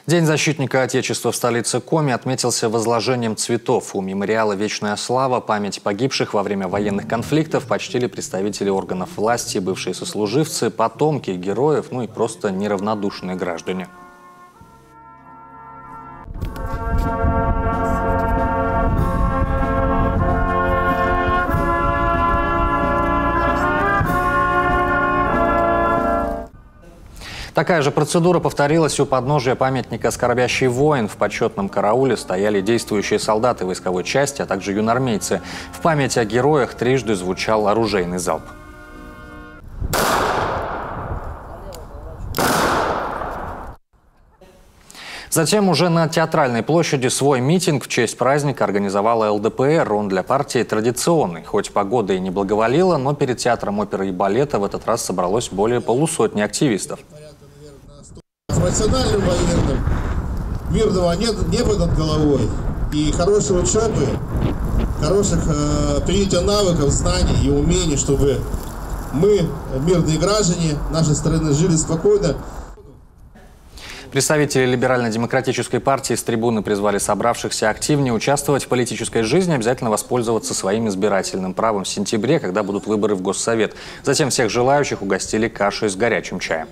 День защитника Отечества в столице Коми отметился возложением цветов. У мемориала «Вечная слава» память погибших во время военных конфликтов почтили представители органов власти, бывшие сослуживцы, потомки героев, ну и просто неравнодушные граждане. Такая же процедура повторилась у подножия памятника «Скорбящий воин». В почетном карауле стояли действующие солдаты войсковой части, а также юнормейцы. В память о героях трижды звучал оружейный залп. Затем уже на Театральной площади свой митинг в честь праздника организовала ЛДПР. Он для партии традиционный. Хоть погода и не благоволила, но перед театром оперы и балета в этот раз собралось более полусотни активистов. Профессиональным военным мирного неба над головой и хорошей учебы, хороших привития навыков, знаний и умений, чтобы мы, мирные граждане нашей страны, жили спокойно. Представители Либерально-демократической партии с трибуны призвали собравшихся активнее участвовать в политической жизни, обязательно воспользоваться своим избирательным правом в сентябре, когда будут выборы в Госсовет. Затем всех желающих угостили кашей с горячим чаем.